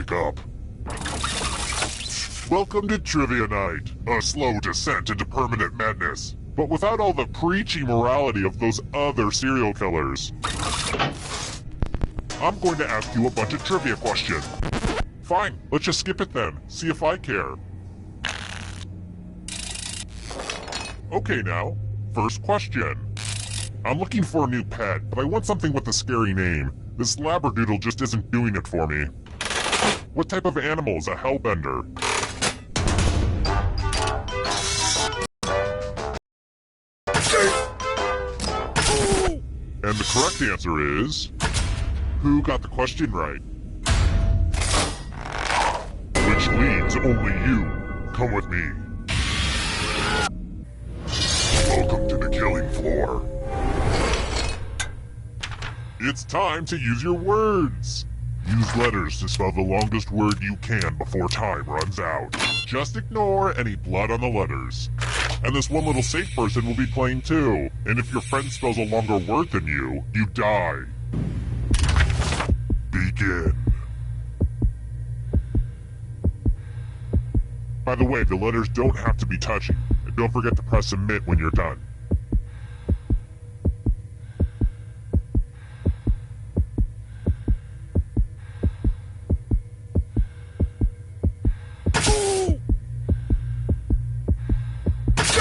wake up. Welcome to Trivia Night, a slow descent into permanent madness, but without all the preachy morality of those other serial killers. I'm going to ask you a bunch of trivia questions. Fine, let's just skip it then, see if I care. Okay now, first question. I'm looking for a new pet, but I want something with a scary name. This labradoodle just isn't doing it for me. What type of animal is a hellbender? And the correct answer is... Who got the question right? Which leads only you. Come with me. Welcome to the killing floor. It's time to use your words. Use letters to spell the longest word you can before time runs out. Just ignore any blood on the letters. And this one little safe person will be playing too. And if your friend spells a longer word than you, you die. Begin. By the way, the letters don't have to be touching. And don't forget to press submit when you're done.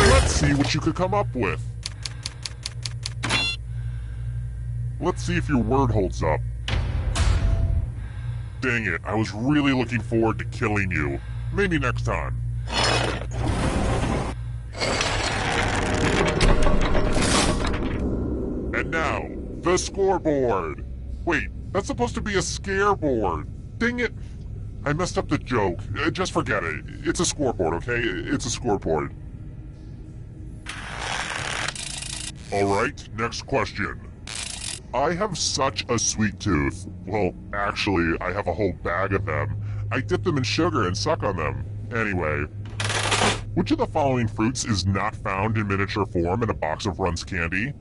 Let's see what you could come up with. Let's see if your word holds up. Dang it, I was really looking forward to killing you. Maybe next time. And now, the scoreboard. Wait, that's supposed to be a scareboard. Dang it. I messed up the joke. Just forget it. It's a scoreboard, okay? It's a scoreboard. Alright, next question. I have such a sweet tooth. Well, actually, I have a whole bag of them. I dip them in sugar and suck on them. Anyway, which of the following fruits is not found in miniature form in a box of Run's candy?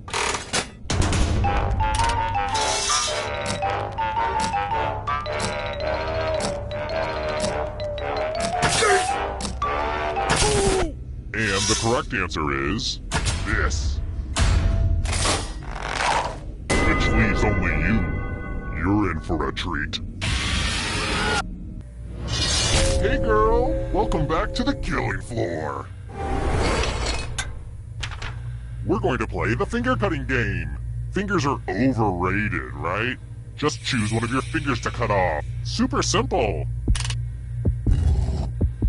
And the correct answer is this. Which leaves only you. You're in for a treat. Hey girl, welcome back to the killing floor. We're going to play the finger cutting game. Fingers are overrated, right? Just choose one of your fingers to cut off. Super simple.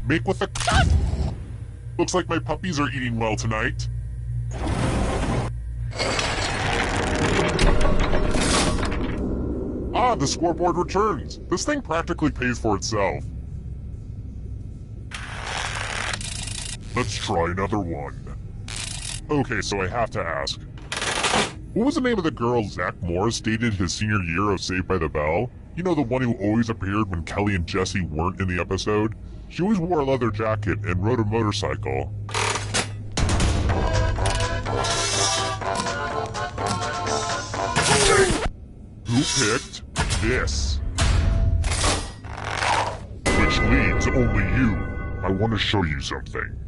Make with a cut. Looks like my puppies are eating well tonight. Ah, the scoreboard returns. This thing practically pays for itself. Let's try another one. Okay, so I have to ask. What was the name of the girl Zach Morris dated his senior year of Saved by the Bell? You know, the one who always appeared when Kelly and Jesse weren't in the episode? She always wore a leather jacket and rode a motorcycle. Who picked this? Which leads only you. I want to show you something.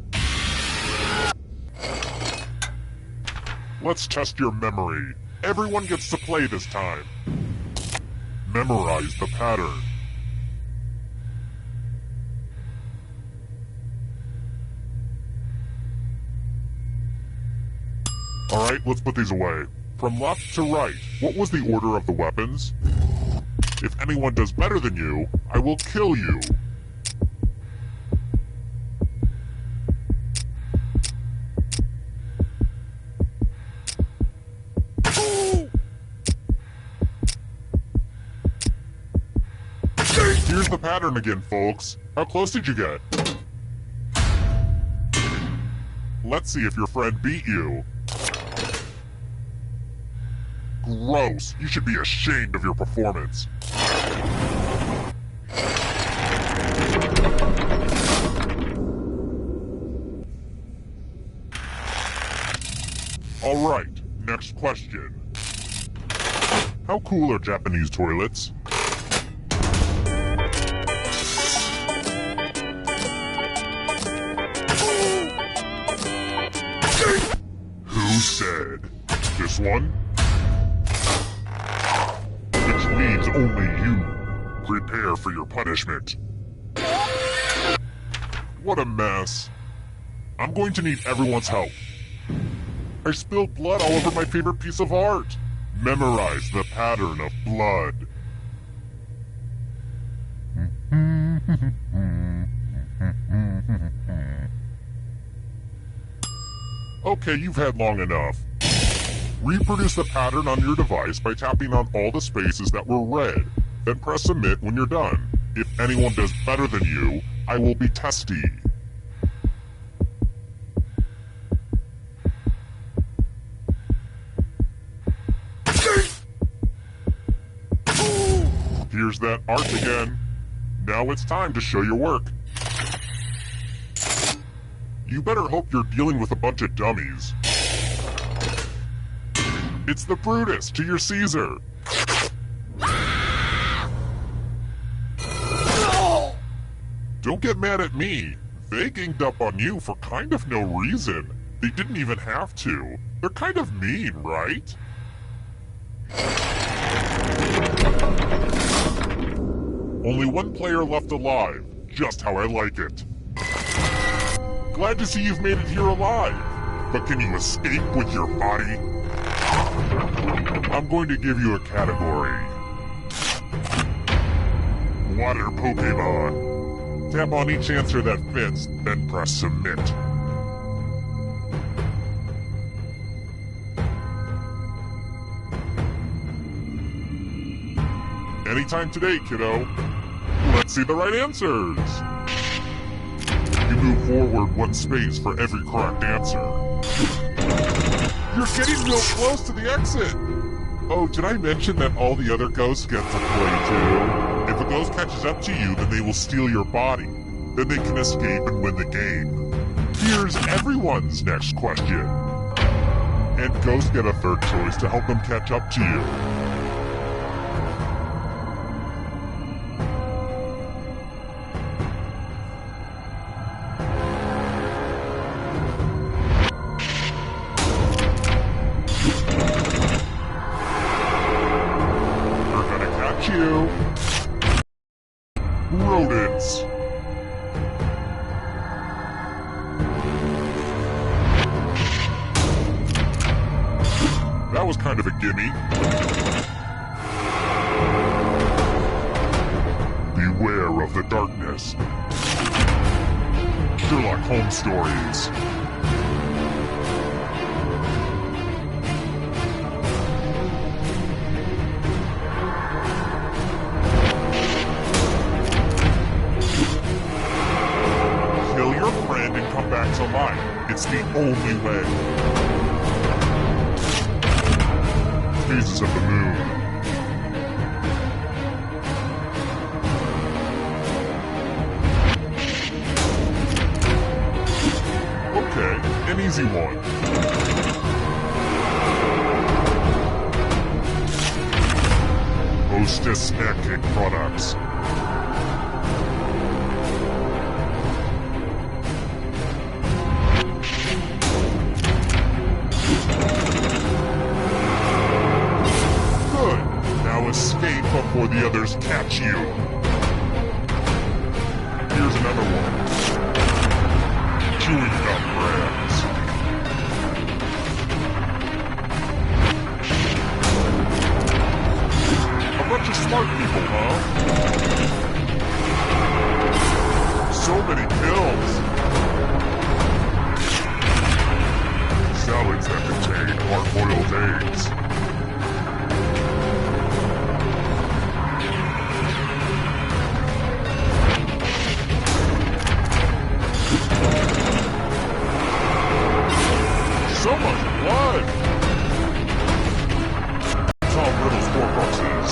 Let's test your memory. Everyone gets to play this time. Memorize the pattern. Alright, let's put these away. From left to right, what was the order of the weapons? If anyone does better than you, I will kill you. Here's the pattern again, folks. How close did you get? Let's see if your friend beat you. Gross. You should be ashamed of your performance. Alright, next question. How cool are Japanese toilets? This one? Which means only you. Prepare for your punishment. What a mess. I'm going to need everyone's help. I spilled blood all over my favorite piece of art. Memorize the pattern of blood. Okay, you've had long enough. Reproduce the pattern on your device by tapping on all the spaces that were red. Then press submit when you're done. If anyone does better than you, I will be testy. Here's that art again. Now it's time to show your work. You better hope you're dealing with a bunch of dummies. It's the Brutus to your Caesar. Don't get mad at me. They ganged up on you for kind of no reason. They didn't even have to. They're kind of mean, right? Only one player left alive. Just how I like it. Glad to see you've made it here alive. But can you escape with your body? I'm going to give you a category. Water Pokemon. Tap on each answer that fits, then press submit. Anytime today, kiddo. Let's see the right answers. You move forward one space for every correct answer. You're getting real close to the exit. Oh, did I mention that all the other ghosts get to play too? If a ghost catches up to you, then they will steal your body. Then they can escape and win the game. Here's everyone's next question. And ghosts get a third choice to help them catch up to you. Rodents. That was kind of a gimme. Beware of the darkness. Sherlock Holmes stories. Back to life. It's the only way. Phases of the moon. Okay, an easy one. Hostess pancake products. Escape before the others catch you. Here's another one. Chewing gum brands. A bunch of smart people, huh? So many pills. Salads that contain hard-boiled eggs. So much blood! Tom Riddle's Horcruxes.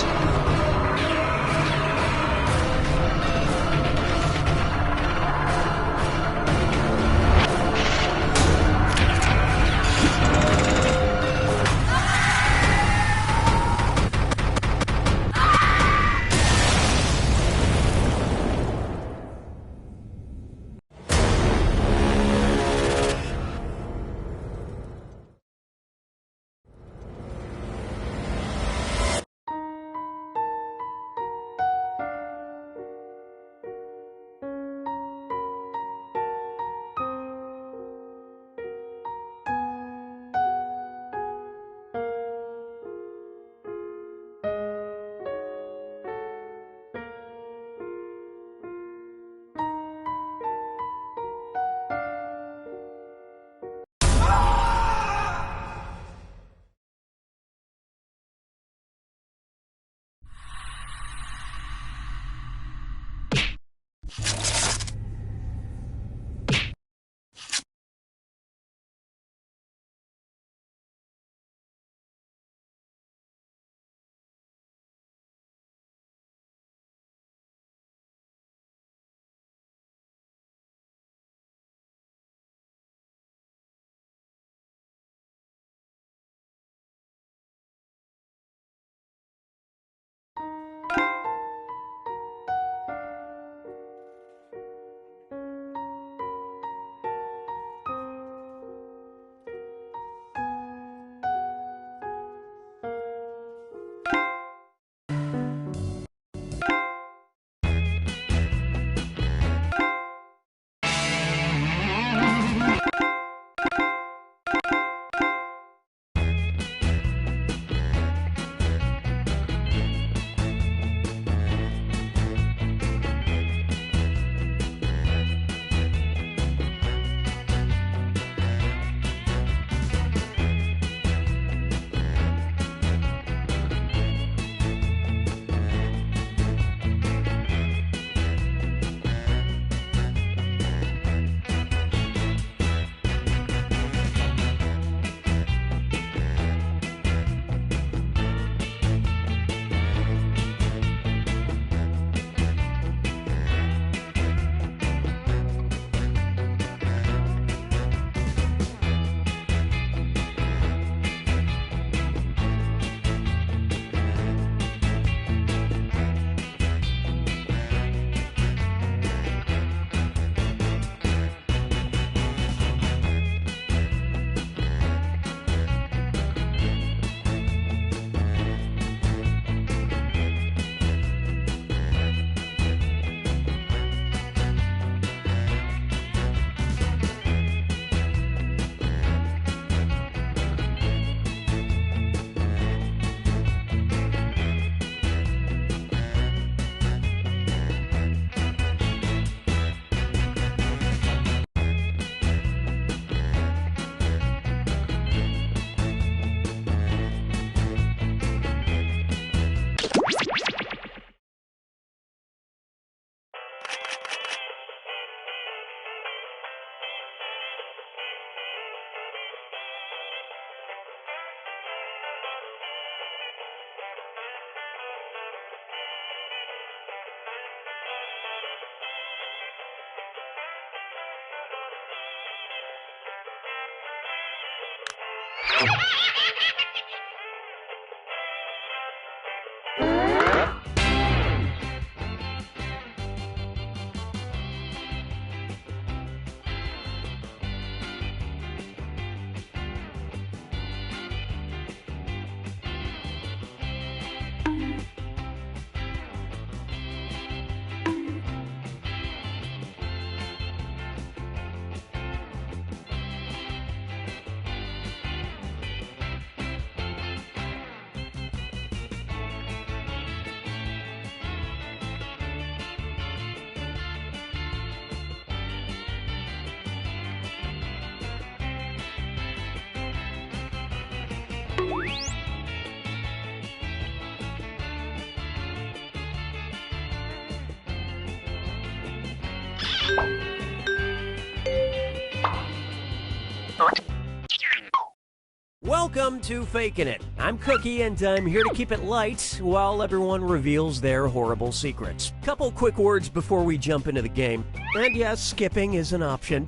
Welcome to Fakin' It. I'm Cookie, and I'm here to keep it light while everyone reveals their horrible secrets. Couple quick words before we jump into the game. And yes, skipping is an option.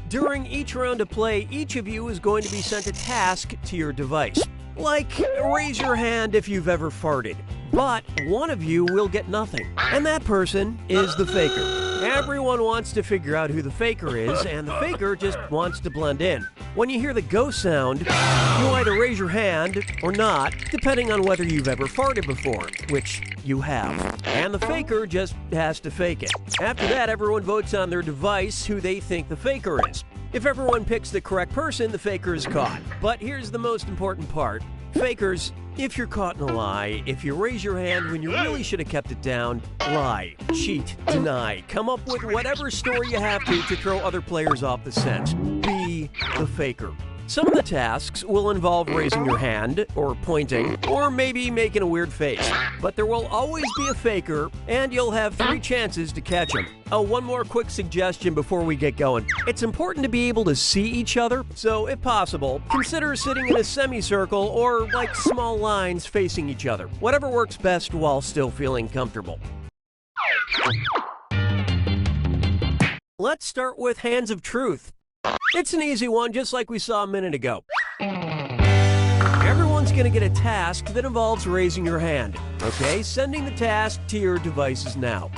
During each round of play, each of you is going to be sent a task to your device. Like, raise your hand if you've ever farted. But one of you will get nothing, and that person is the faker. Everyone wants to figure out who the faker is, and the faker just wants to blend in. When you hear the go sound, you either raise your hand or not, depending on whether you've ever farted before, which you have. And the faker just has to fake it. After that, everyone votes on their device who they think the faker is. If everyone picks the correct person, the faker is caught. But here's the most important part. Fakers, if you're caught in a lie, if you raise your hand when you really should have kept it down, lie, cheat, deny, come up with whatever story you have to throw other players off the scent. Be the faker. Some of the tasks will involve raising your hand, or pointing, or maybe making a weird face. But there will always be a faker, and you'll have 3 chances to catch him. Oh, one more quick suggestion before we get going. It's important to be able to see each other, so if possible, consider sitting in a semicircle or like small lines facing each other. Whatever works best while still feeling comfortable. Let's start with Hands of Truth. It's an easy one, just like we saw a minute ago. Everyone's going to get a task that involves raising your hand. Okay, sending the task to your devices now.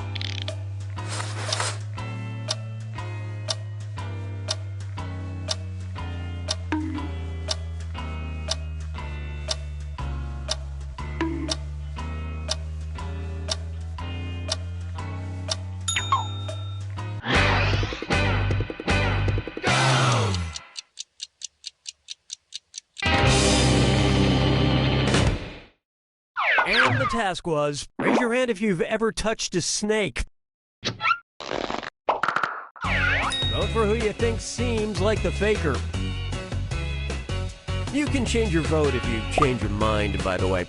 And the task was, raise your hand if you've ever touched a snake. Vote for who you think seems like the faker. You can change your vote if you change your mind, by the way.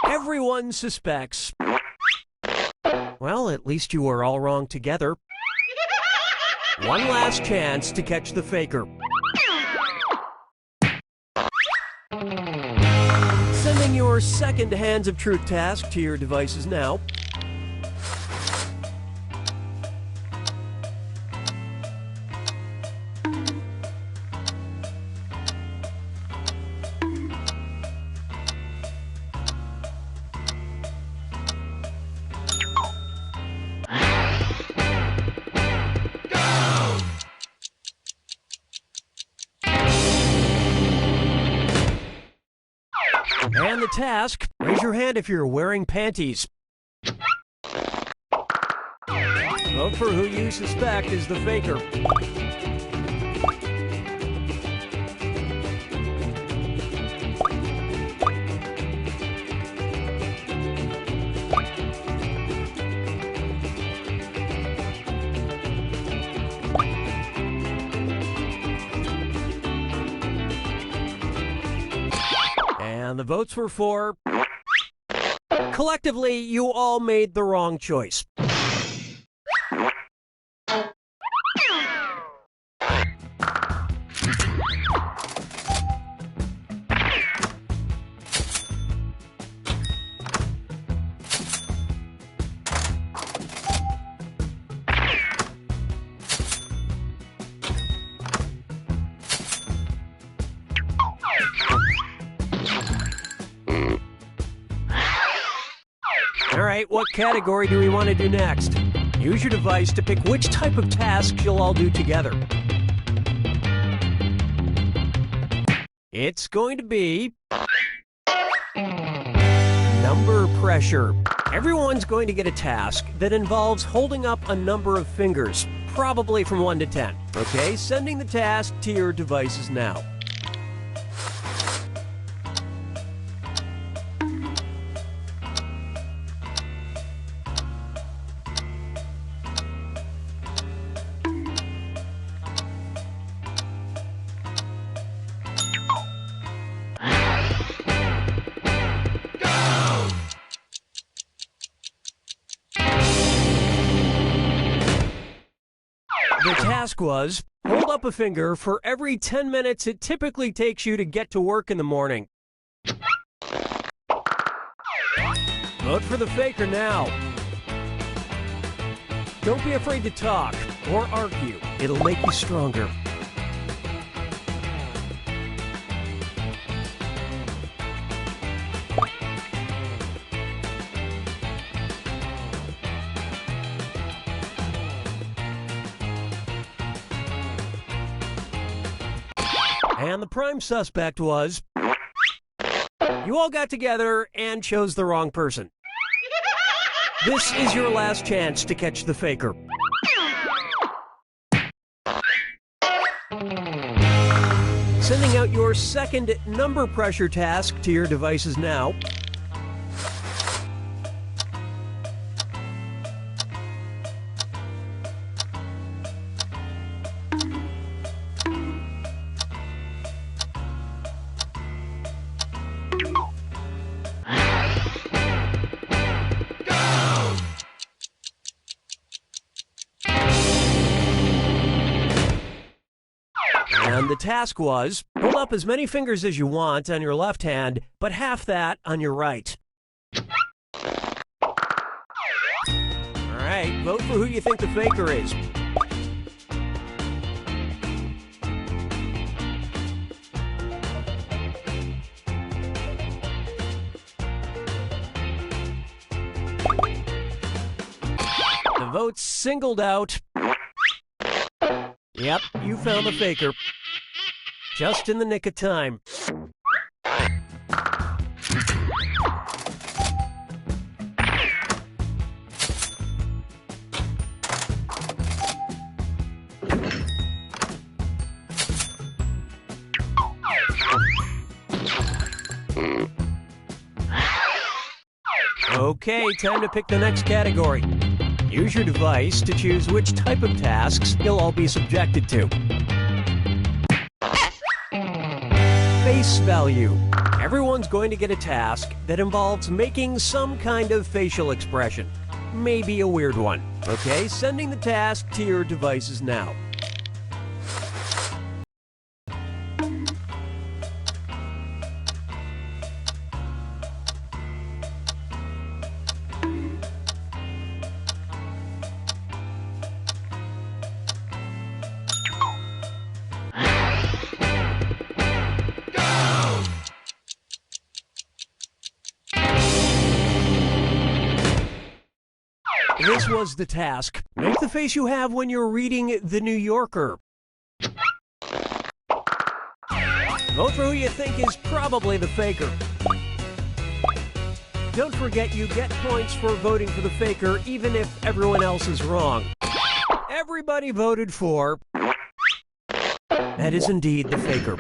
Everyone suspects. Well, at least you were all wrong together. One last chance to catch the faker. Sending your second Hands of Truth task to your devices now. And the task, raise your hand if you're wearing panties. Vote for who you suspect is the faker. And the votes were for... Collectively, you all made the wrong choice. right, what category do we want to do next? Use your device to pick which type of task you'll all do together. It's going to be number pressure. Everyone's going to get a task that involves holding up a number of fingers, probably from 1 to 10. Okay, sending the task to your devices now. The task was, hold up a finger for every 10 minutes it typically takes you to get to work in the morning. Vote for the faker now. Don't be afraid to talk or argue. It'll make you stronger. And the prime suspect was, you all got together and chose the wrong person. This is your last chance to catch the faker. Sending out your second number pressure task to your devices now. And the task was, hold up as many fingers as you want on your left hand, but half that on your right. All right, vote for who you think the faker is. The vote's singled out. Yep, you found the faker. Just in the nick of time. Okay, time to pick the next category. Use your device to choose which type of tasks you'll all be subjected to. Face value. Everyone's going to get a task that involves making some kind of facial expression. Maybe a weird one. Okay, sending the task to your devices now. This was the task. Make the face you have when you're reading The New Yorker. Vote for who you think is probably the faker. Don't forget you get points for voting for the faker even if everyone else is wrong. Everybody voted for... That is indeed the faker.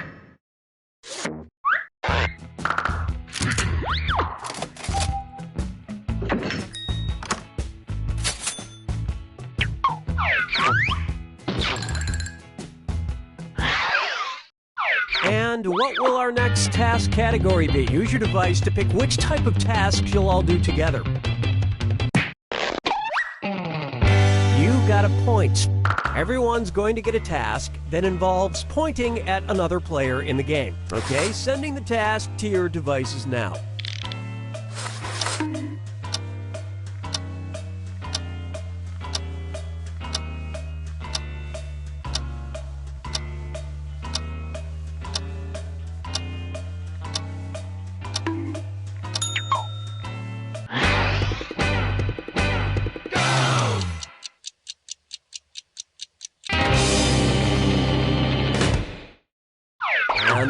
And what will our next task category be? Use your device to pick which type of tasks you'll all do together. You got a point. Everyone's going to get a task that involves pointing at another player in the game. Okay, sending the task to your devices now.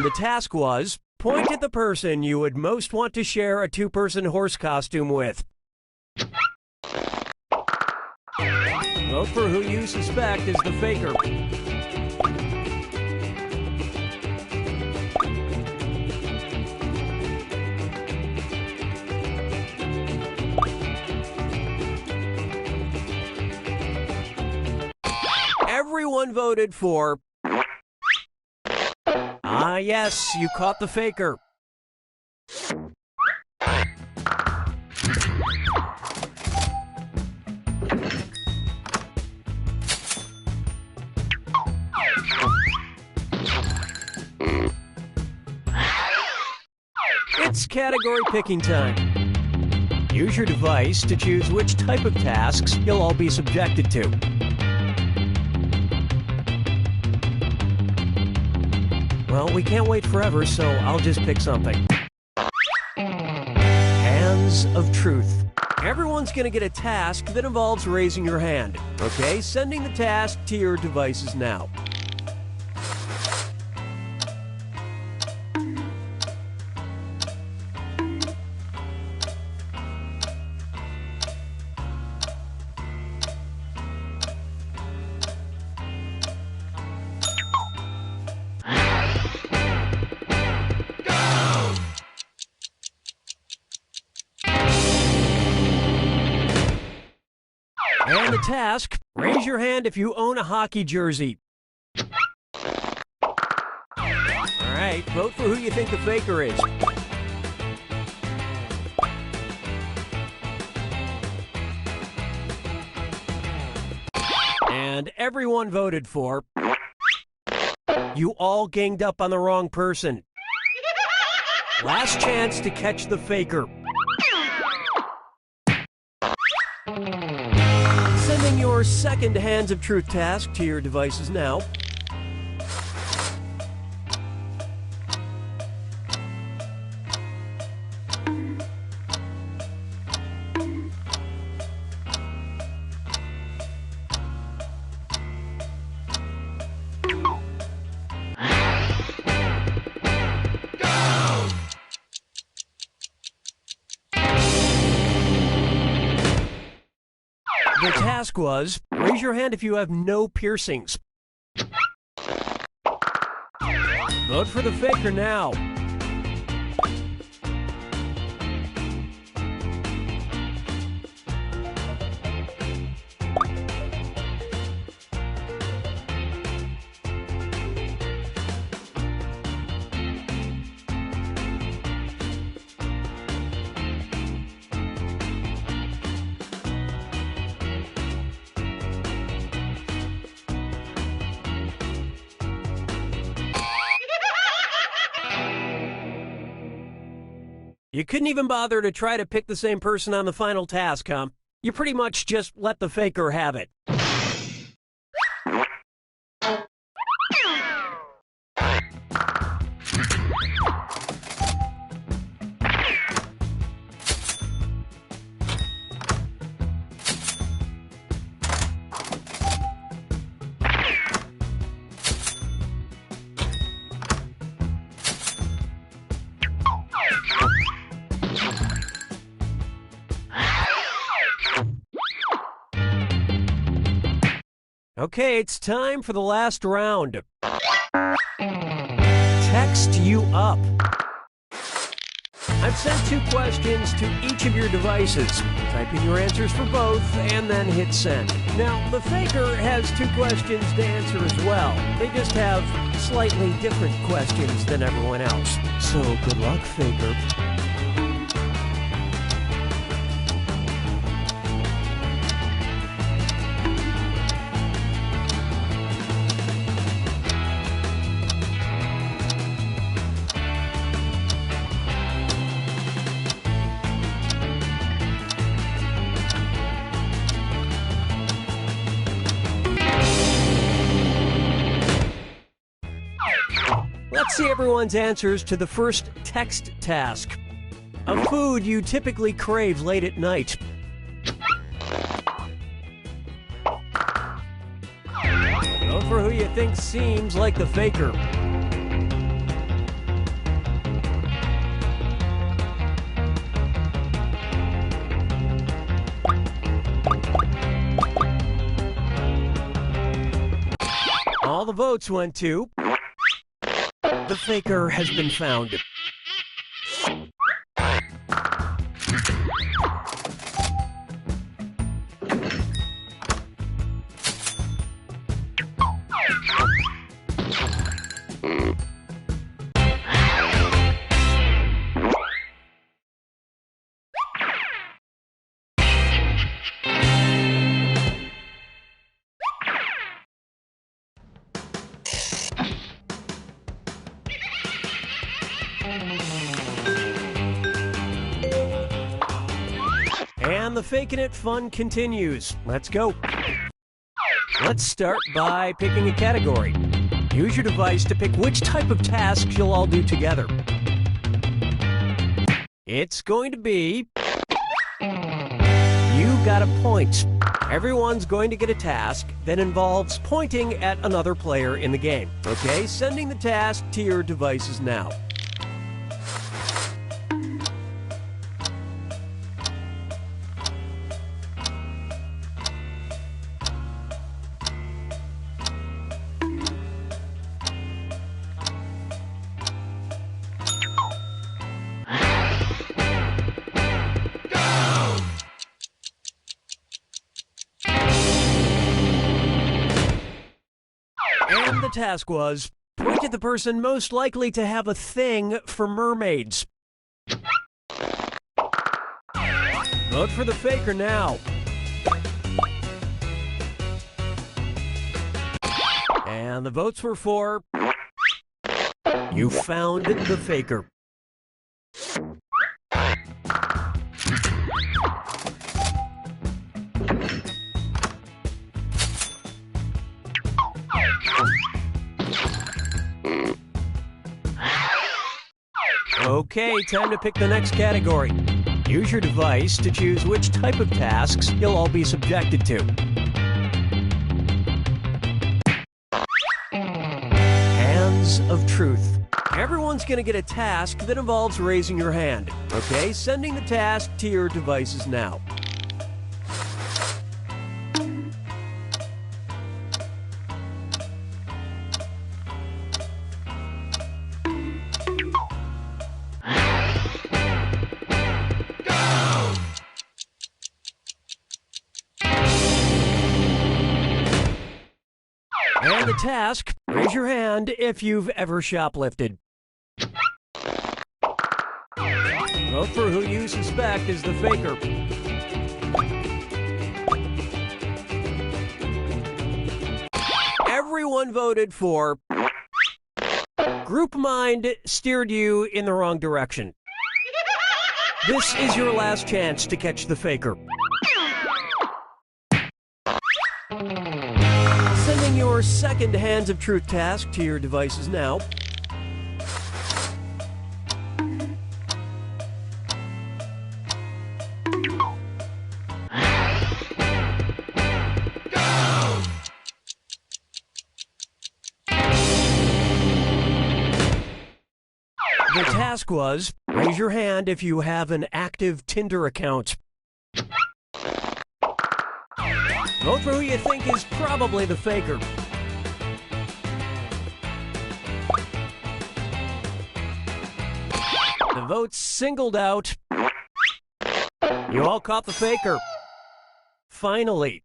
And the task was, point at the person you would most want to share a two-person horse costume with. Vote for who you suspect is the faker. Everyone voted for... Ah, yes, you caught the faker. It's category picking time. Use your device to choose which type of tasks you'll all be subjected to. Well, we can't wait forever, so I'll just pick something. Hands of Truth. Everyone's going to get a task that involves raising your hand. Okay, sending the task to your devices now. And the task, raise your hand if you own a hockey jersey. All right, vote for who you think the faker is. And everyone voted for... You all ganged up on the wrong person. Last chance to catch the faker. Sending your second Hands of Truth task to your devices now. The task was, raise your hand if you have no piercings. Vote for the faker now. You couldn't even bother to try to pick the same person on the final task, huh? You pretty much just let the faker have it. Okay, it's time for the last round. Text you up. I've sent 2 questions to each of your devices. Type in your answers for both and then hit send. Now, the faker has 2 questions to answer as well. They just have slightly different questions than everyone else. So good luck, faker. Let's see everyone's answers to the first text task. A food you typically crave late at night. Vote for who you think seems like the faker. All the votes went to... The faker has been found. And the Faking It fun continues. Let's go. Let's start by picking a category. Use your device to pick which type of tasks you'll all do together. It's going to be... You got a point. Everyone's going to get a task that involves pointing at another player in the game. Okay, sending the task to your devices now. And the task was, point at the person most likely to have a thing for mermaids. Vote for the faker now. And the votes were for... You found the faker. Okay, time to pick the next category. Use your device to choose which type of tasks you'll all be subjected to. Hands of Truth. Everyone's going to get a task that involves raising your hand. Okay, sending the task to your devices now. And the task, raise your hand if you've ever shoplifted. Vote for who you suspect is the faker. Everyone voted for... Group Mind steered you in the wrong direction. This is your last chance to catch the faker. Sending your second Hands of Truth task to your devices now. The task was, raise your hand if you have an active Tinder account. Vote for who you think is probably the faker. The votes singled out. You all caught the faker. Finally.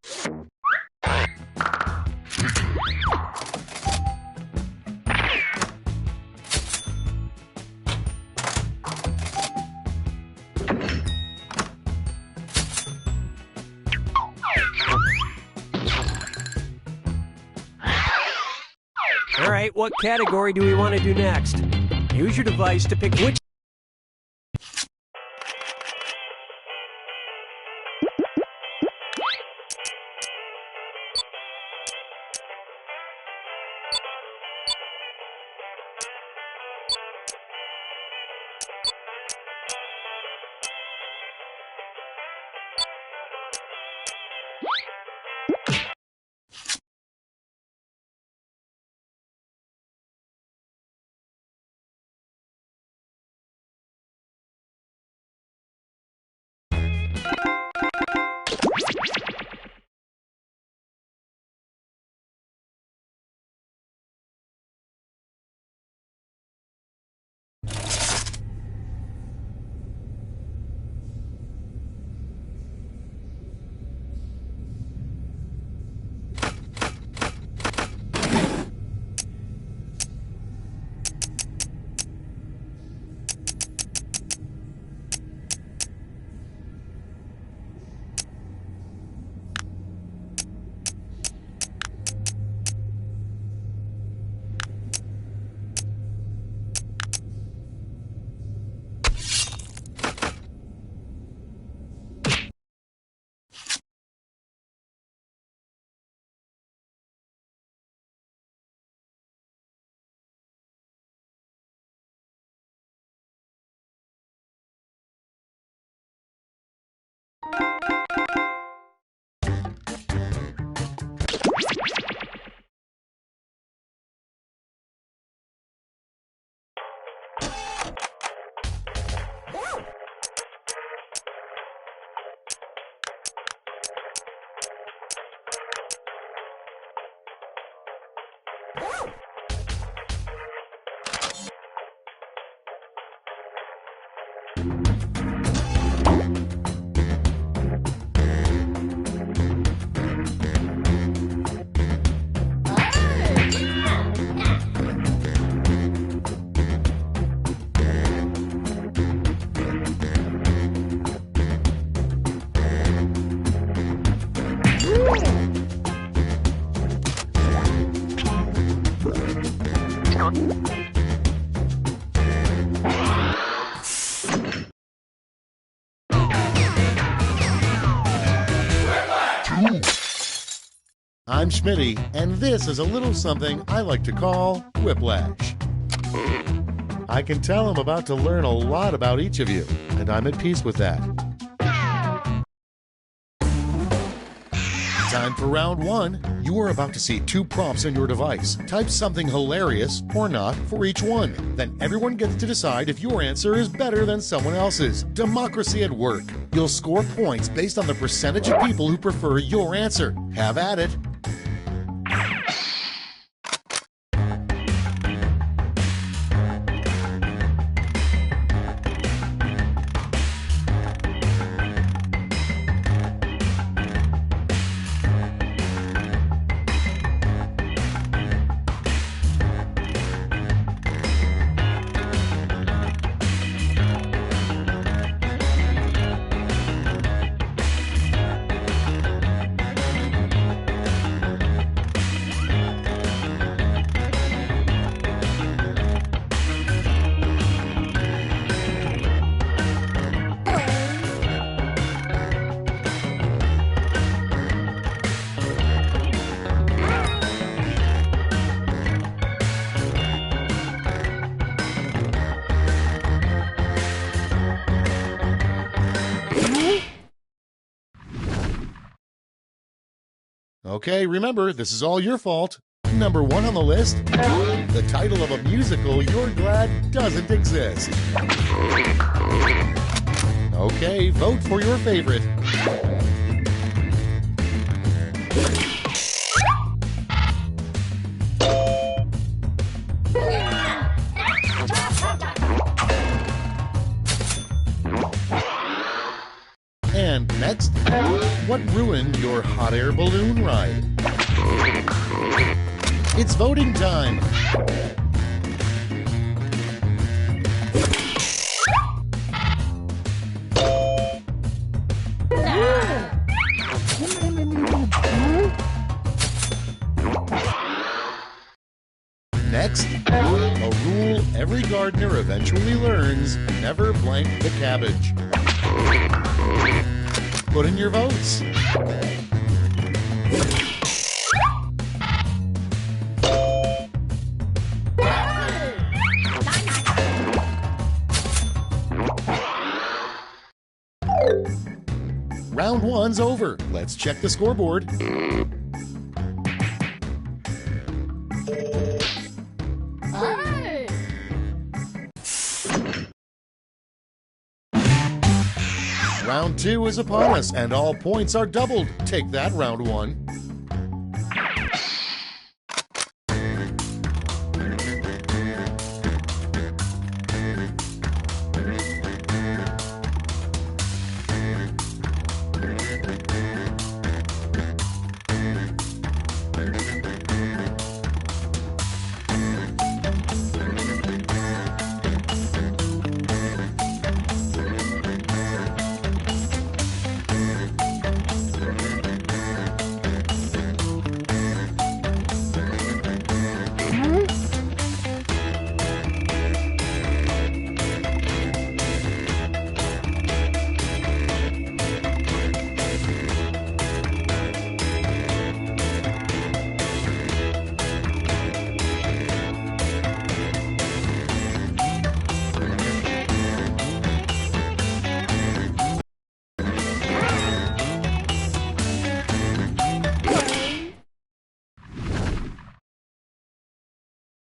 All right, what category do we want to do next? Use your device to pick which... I'm Schmitty, and this is a little something I like to call whiplash. I can tell I'm about to learn a lot about each of you, and I'm at peace with that. Time for round one. You are about to see 2 prompts on your device. Type something hilarious or not for each one. Then everyone gets to decide if your answer is better than someone else's. Democracy at work. You'll score points based on the percentage of people who prefer your answer. Have at it. Okay, remember, this is all your fault. Number 1 on the list, the title of a musical you're glad doesn't exist. Okay, vote for your favorite. And next, what ruined your hot air balloon ride? It's voting time. Next, a rule every gardener eventually learns: never blank the cabbage. Put in your votes. Round 1's over. Let's check the scoreboard. Round 2 is upon us, and all points are doubled. Take that, round 1.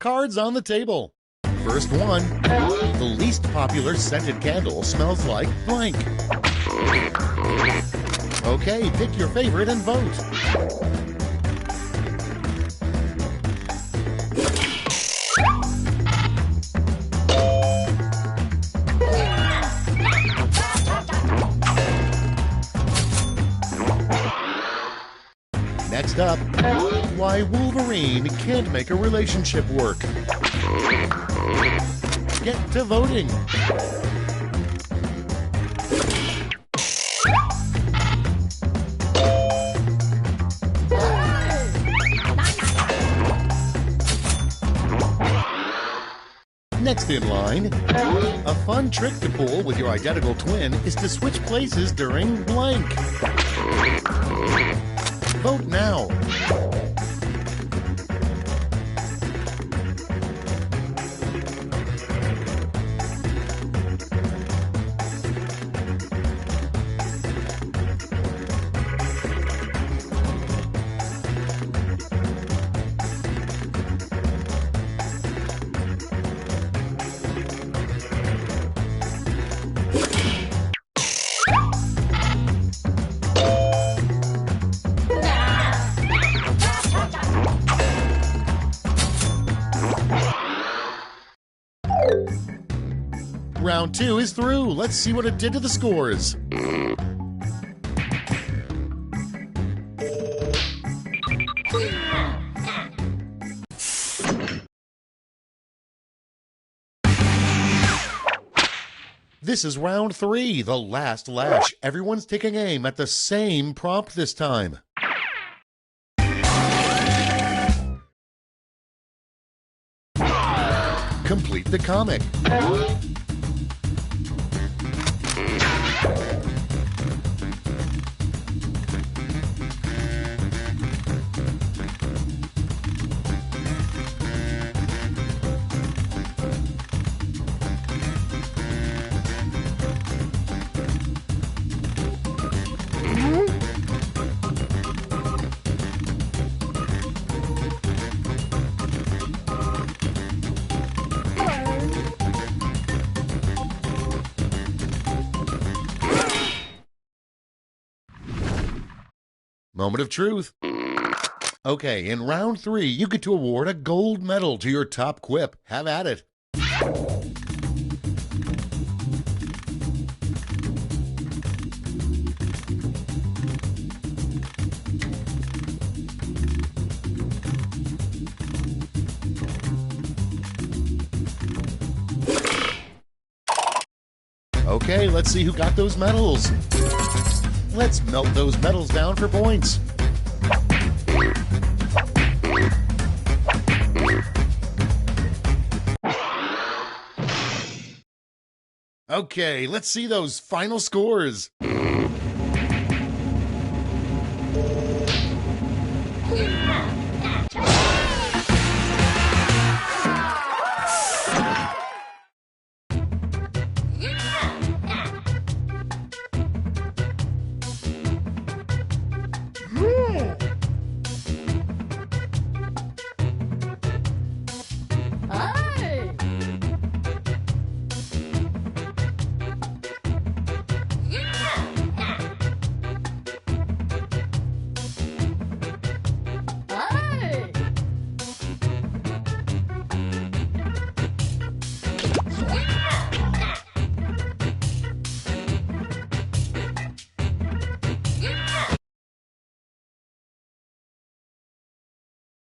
Cards on the table. First one, the least popular scented candle smells like blank. Okay, pick your favorite and vote. Next up, why Wolverine can't make a relationship work. Get to voting. Next in line, a fun trick to pull with your identical twin is to switch places during blank. Vote now. Round 2 is through. Let's see what it did to the scores. This is round 3, the last lash. Everyone's taking aim at the same prompt this time. Complete the comic. Moment of truth. Okay, in round 3, you get to award a gold medal to your top quip. Have at it. Okay, let's see who got those medals. Let's melt those medals down for points. Okay, let's see those final scores.